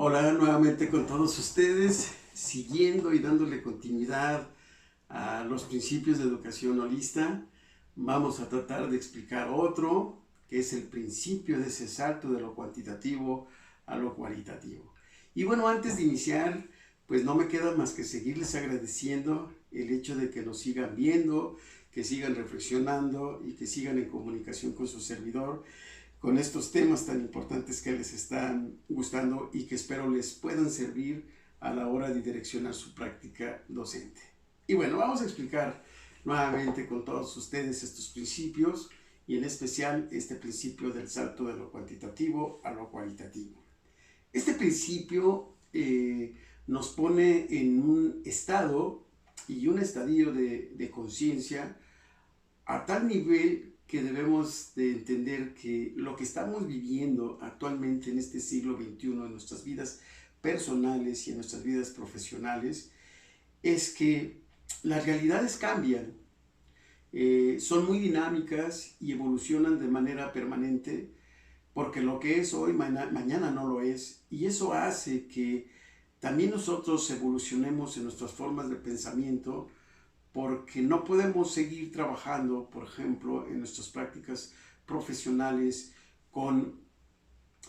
Hola, nuevamente con todos ustedes, siguiendo y dándole continuidad a los principios de educación holista. Vamos a tratar de explicar otro, que es el principio de ese salto de lo cuantitativo a lo cualitativo. Y bueno, antes de iniciar, pues no me queda más que seguirles agradeciendo el hecho de que nos sigan viendo, que sigan reflexionando y que sigan en comunicación con su servidor con estos temas tan importantes que les están gustando y que espero les puedan servir a la hora de direccionar su práctica docente. Y bueno, vamos a explicar nuevamente con todos ustedes estos principios y en especial este principio del salto de lo cuantitativo a lo cualitativo. Este principio nos pone en un estado y un estadio de conciencia a tal nivel que debemos de entender que lo que estamos viviendo actualmente en este siglo XXI, en nuestras vidas personales y en nuestras vidas profesionales, es que las realidades cambian, son muy dinámicas y evolucionan de manera permanente, porque lo que es hoy, mañana no lo es, y eso hace que también nosotros evolucionemos en nuestras formas de pensamiento, porque no podemos seguir trabajando, por ejemplo, en nuestras prácticas profesionales con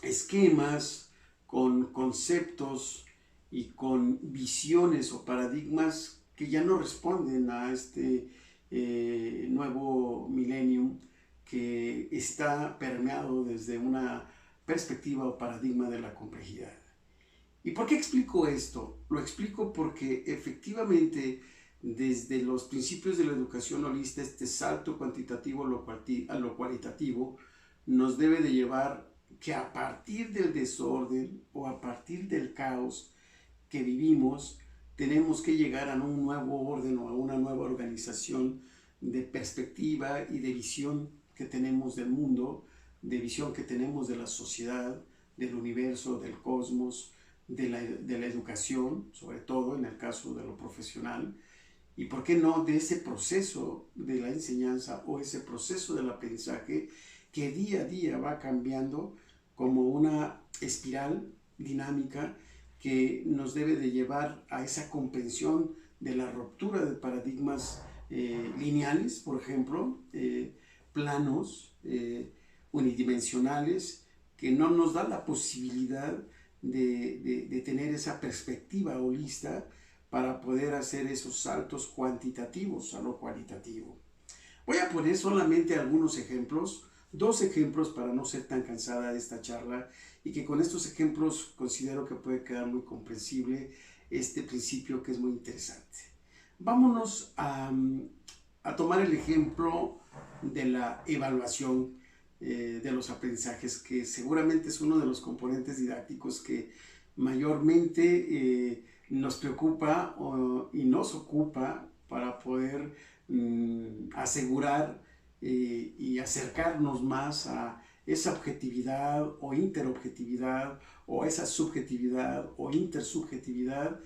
esquemas, con conceptos y con visiones o paradigmas que ya no responden a este nuevo millennium que está permeado desde una perspectiva o paradigma de la complejidad. ¿Y por qué explico esto? Lo explico porque efectivamente desde los principios de la educación holista, este salto cuantitativo a lo cualitativo nos debe de llevar que a partir del desorden o a partir del caos que vivimos, tenemos que llegar a un nuevo orden o a una nueva organización de perspectiva y de visión que tenemos del mundo, de visión que tenemos de la sociedad, del universo, del cosmos, de la educación, sobre todo en el caso de lo profesional, y por qué no de ese proceso de la enseñanza o ese proceso del aprendizaje que día a día va cambiando como una espiral dinámica que nos debe de llevar a esa comprensión de la ruptura de paradigmas lineales, por ejemplo, planos unidimensionales, que no nos da la posibilidad de tener esa perspectiva holista para poder hacer esos saltos cuantitativos a lo cualitativo. Voy a poner solamente algunos ejemplos, dos ejemplos para no ser tan cansada de esta charla y que con estos ejemplos considero que puede quedar muy comprensible este principio que es muy interesante. Vámonos a tomar el ejemplo de la evaluación de los aprendizajes, que seguramente es uno de los componentes didácticos que mayormente nos preocupa y nos ocupa para poder asegurar y acercarnos más a esa objetividad o interobjetividad o esa subjetividad o intersubjetividad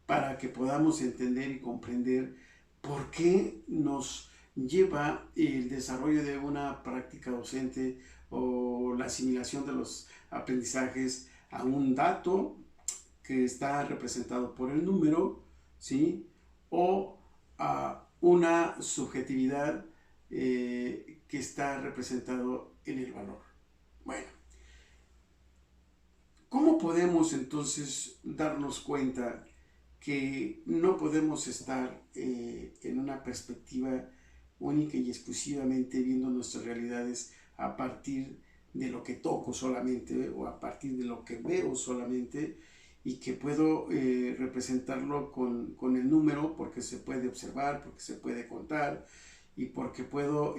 para que podamos entender y comprender por qué nos lleva el desarrollo de una práctica docente o la asimilación de los aprendizajes a un dato que está representado por el número, ¿sí? O a una subjetividad que está representado en el valor. Bueno, ¿cómo podemos entonces darnos cuenta que no podemos estar en una perspectiva única y exclusivamente viendo nuestras realidades a partir de lo que toco solamente o a partir de lo que veo solamente, y que puedo representarlo con el número porque se puede observar, porque se puede contar y porque puedo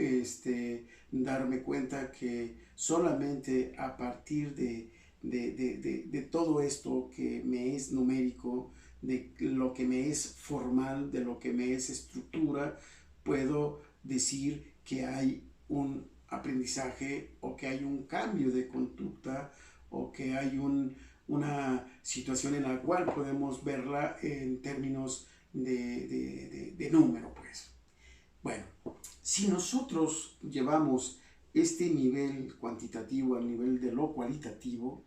darme cuenta que solamente a partir de todo esto que me es numérico, de lo que me es formal, de lo que me es estructura, puedo decir que hay un aprendizaje o que hay un cambio de conducta o que hay una situación en la cual podemos verla en términos de número, pues. Bueno, si nosotros llevamos este nivel cuantitativo al nivel de lo cualitativo,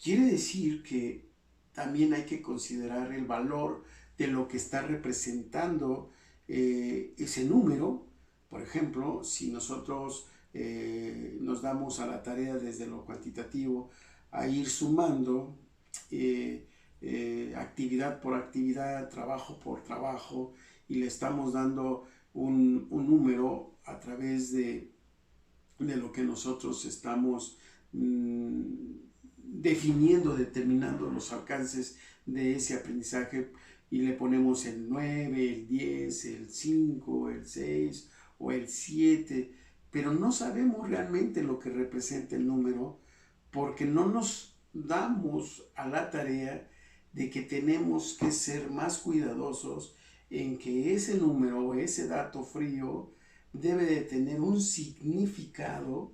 quiere decir que también hay que considerar el valor de lo que está representando ese número. Por ejemplo, si nosotros nos damos a la tarea desde lo cuantitativo a ir sumando actividad por actividad, trabajo por trabajo, y le estamos dando un número a través de lo que nosotros estamos definiendo, determinando los alcances de ese aprendizaje, y le ponemos el 9, el 10, el 5, el 6 o el 7, pero no sabemos realmente lo que representa el número, porque no nos damos a la tarea de que tenemos que ser más cuidadosos en que ese número o ese dato frío debe de tener un significado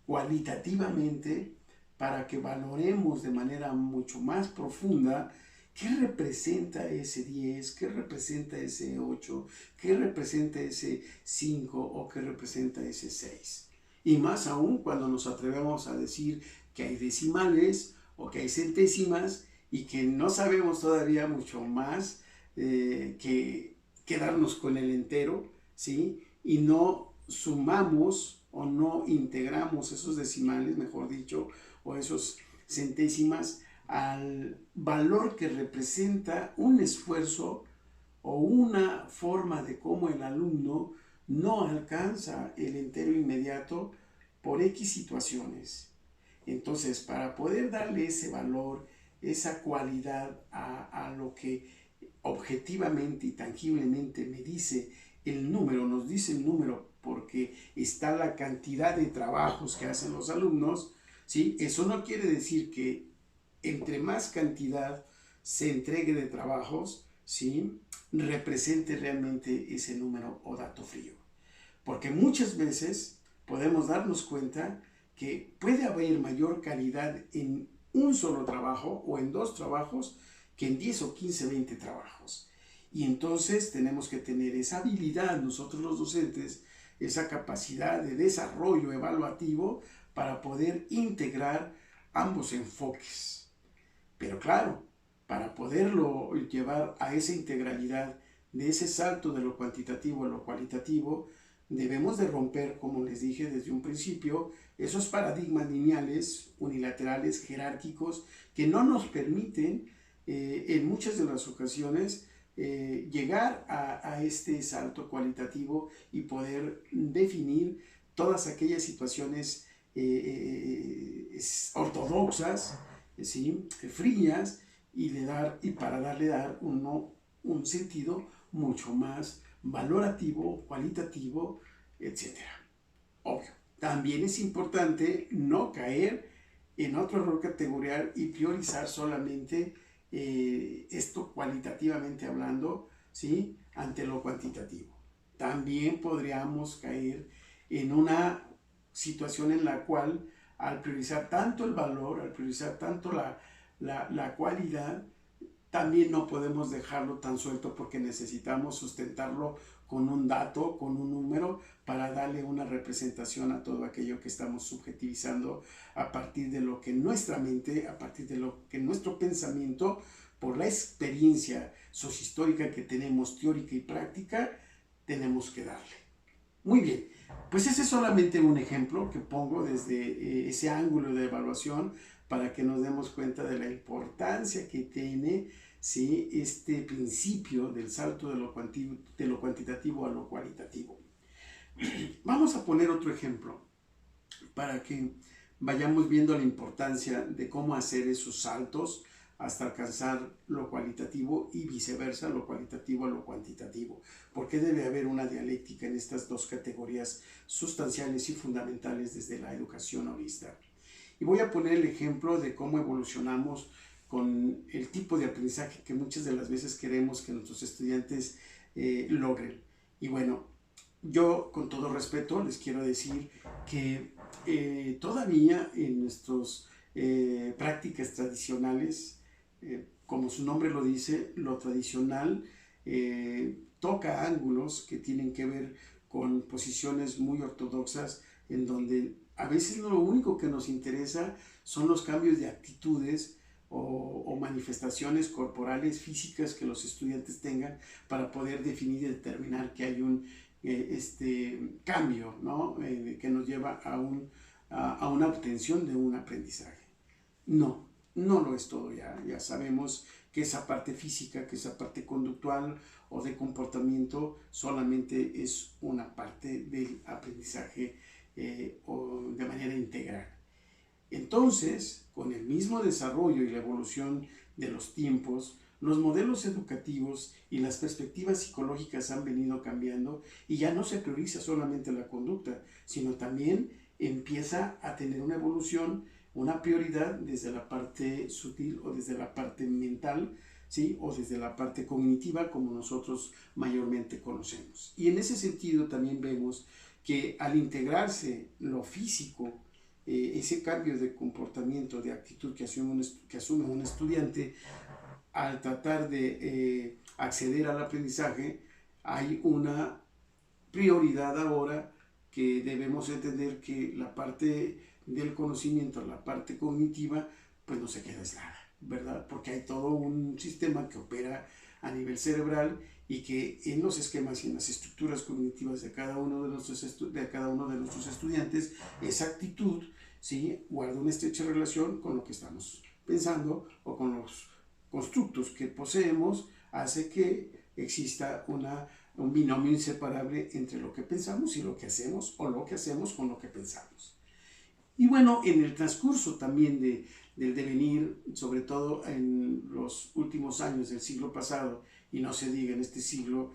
cualitativamente, para que valoremos de manera mucho más profunda qué representa ese 10, qué representa ese 8, qué representa ese 5 o qué representa ese 6. Y más aún cuando nos atrevemos a decir que hay decimales o que hay centésimas y que no sabemos todavía mucho más que quedarnos con el entero, ¿sí? Y no sumamos o no integramos esos decimales, mejor dicho, o esos centésimas al valor que representa un esfuerzo o una forma de cómo el alumno no alcanza el entero inmediato por X situaciones. Entonces, para poder darle ese valor, esa cualidad a lo que objetivamente y tangiblemente me dice el número, nos dice el número porque está la cantidad de trabajos que hacen los alumnos, ¿sí? Eso no quiere decir que entre más cantidad se entregue de trabajos, ¿sí?, represente realmente ese número o dato frío. Porque muchas veces podemos darnos cuenta que puede haber mayor calidad en un solo trabajo o en dos trabajos que en 10 o 15, 20 trabajos. Y entonces tenemos que tener esa habilidad nosotros los docentes, esa capacidad de desarrollo evaluativo para poder integrar ambos enfoques. Pero claro, para poderlo llevar a esa integralidad, de ese salto de lo cuantitativo a lo cualitativo, debemos de romper, como les dije desde un principio, esos paradigmas lineales, unilaterales, jerárquicos, que no nos permiten en muchas de las ocasiones llegar a este salto cualitativo y poder definir todas aquellas situaciones ortodoxas, ¿sí?, frías, y para dar un sentido mucho más valorativo, cualitativo, etc. Obvio, también es importante no caer en otro error categorial y priorizar solamente esto cualitativamente hablando, ¿sí?, ante lo cuantitativo. También podríamos caer en una situación en la cual, al priorizar tanto el valor, al priorizar tanto la cualidad, también no podemos dejarlo tan suelto, porque necesitamos sustentarlo con un dato, con un número, para darle una representación a todo aquello que estamos subjetivizando a partir de lo que nuestra mente, a partir de lo que nuestro pensamiento, por la experiencia sociohistórica que tenemos, teórica y práctica, tenemos que darle. Muy bien, pues ese es solamente un ejemplo que pongo desde ese ángulo de evaluación, para que nos demos cuenta de la importancia que tiene, ¿sí?, este principio del salto de lo cuantitativo a lo cualitativo. Vamos a poner otro ejemplo para que vayamos viendo la importancia de cómo hacer esos saltos hasta alcanzar lo cualitativo y viceversa, lo cualitativo a lo cuantitativo, porque debe haber una dialéctica en estas dos categorías sustanciales y fundamentales desde la educación holista. Y voy a poner el ejemplo de cómo evolucionamos con el tipo de aprendizaje que muchas de las veces queremos que nuestros estudiantes logren. Y bueno, yo con todo respeto les quiero decir que todavía en nuestras prácticas tradicionales, como su nombre lo dice, lo tradicional toca ángulos que tienen que ver con posiciones muy ortodoxas, en donde a veces lo único que nos interesa son los cambios de actitudes o manifestaciones corporales físicas que los estudiantes tengan para poder definir y determinar que hay un cambio, ¿no? Que nos lleva a una obtención de un aprendizaje. No, no lo es todo ya. Ya sabemos que esa parte física, que esa parte conductual o de comportamiento solamente es una parte del aprendizaje o de manera integral. Entonces, con el mismo desarrollo y la evolución de los tiempos, los modelos educativos y las perspectivas psicológicas han venido cambiando y ya no se prioriza solamente la conducta, sino también empieza a tener una evolución, una prioridad desde la parte sutil o desde la parte mental, ¿sí? O desde la parte cognitiva, como nosotros mayormente conocemos. Y en ese sentido también vemos que al integrarse lo físico, ese cambio de comportamiento, de actitud que asume un estudiante al tratar de acceder al aprendizaje, hay una prioridad ahora que debemos entender que la parte del conocimiento, la parte cognitiva, pues no se queda aislada, ¿verdad? Porque hay todo un sistema que opera a nivel cerebral y que en los esquemas y en las estructuras cognitivas de cada uno de nuestros estudiantes, esa actitud, ¿sí?, guarda una estrecha relación con lo que estamos pensando o con los constructos que poseemos, hace que exista un binomio inseparable entre lo que pensamos y lo que hacemos, o lo que hacemos con lo que pensamos. Y bueno, en el transcurso también del devenir, sobre todo en los últimos años del siglo pasado, y no se diga en este siglo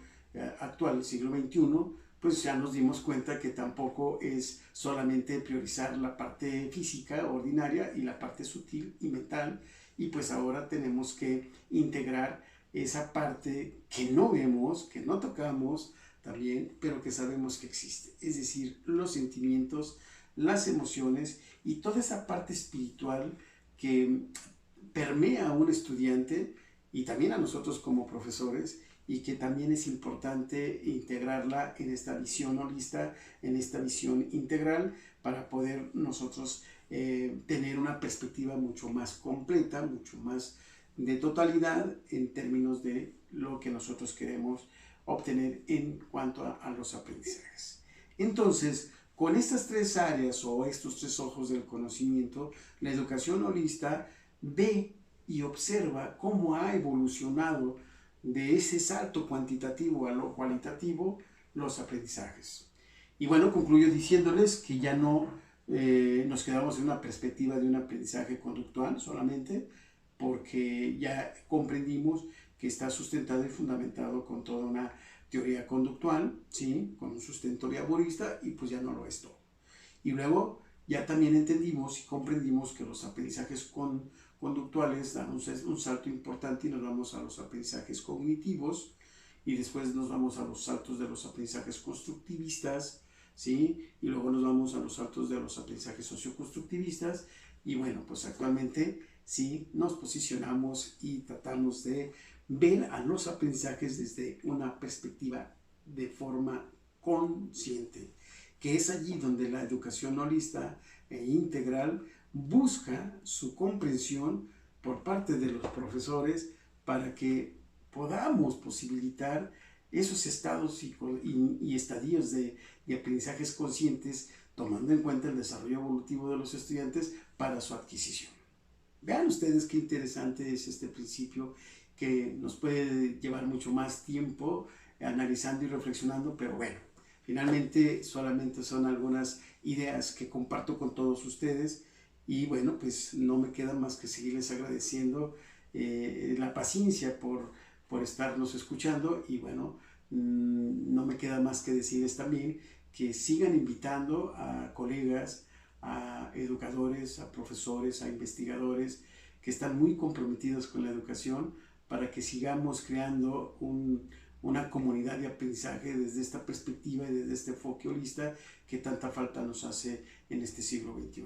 actual, el siglo XXI, pues ya nos dimos cuenta que tampoco es solamente priorizar la parte física ordinaria y la parte sutil y mental, y pues ahora tenemos que integrar esa parte que no vemos, que no tocamos también, pero que sabemos que existe, es decir, los sentimientos, las emociones y toda esa parte espiritual que permea a un estudiante y también a nosotros como profesores, y que también es importante integrarla en esta visión holista, en esta visión integral, para poder nosotros tener una perspectiva mucho más completa, mucho más de totalidad en términos de lo que nosotros queremos obtener en cuanto a los aprendizajes. Entonces, con estas tres áreas o estos tres ojos del conocimiento, la educación holista ve y observa cómo ha evolucionado de ese salto cuantitativo a lo cualitativo los aprendizajes. Y bueno, concluyo diciéndoles que ya no nos quedamos en una perspectiva de un aprendizaje conductual solamente, porque ya comprendimos que está sustentado y fundamentado con toda una teoría conductual, ¿sí?, con un sustento viaborista, y pues ya no lo es todo. Y luego ya también entendimos y comprendimos que los aprendizajes conductuales dan un salto importante y nos vamos a los aprendizajes cognitivos, y después nos vamos a los saltos de los aprendizajes constructivistas, ¿sí?, y luego nos vamos a los saltos de los aprendizajes socioconstructivistas, y bueno, pues actualmente sí nos posicionamos y tratamos de ver a los aprendizajes desde una perspectiva de forma consciente, que es allí donde la educación holista e integral busca su comprensión por parte de los profesores para que podamos posibilitar esos estados y estadios de aprendizajes conscientes, tomando en cuenta el desarrollo evolutivo de los estudiantes para su adquisición. Vean ustedes qué interesante es este principio, que nos puede llevar mucho más tiempo analizando y reflexionando, pero bueno, finalmente solamente son algunas ideas que comparto con todos ustedes, y bueno, pues no me queda más que seguirles agradeciendo la paciencia por estarnos escuchando, y bueno, no me queda más que decirles también que sigan invitando a colegas, a educadores, a profesores, a investigadores que están muy comprometidos con la educación, para que sigamos creando una comunidad de aprendizaje desde esta perspectiva y desde este enfoque holista que tanta falta nos hace en este siglo XXI.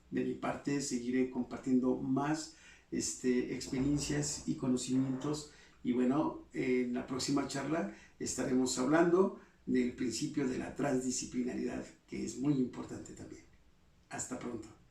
De mi parte, seguiré compartiendo más experiencias y conocimientos, y bueno, en la próxima charla estaremos hablando del principio de la transdisciplinaridad, que es muy importante también. Hasta pronto.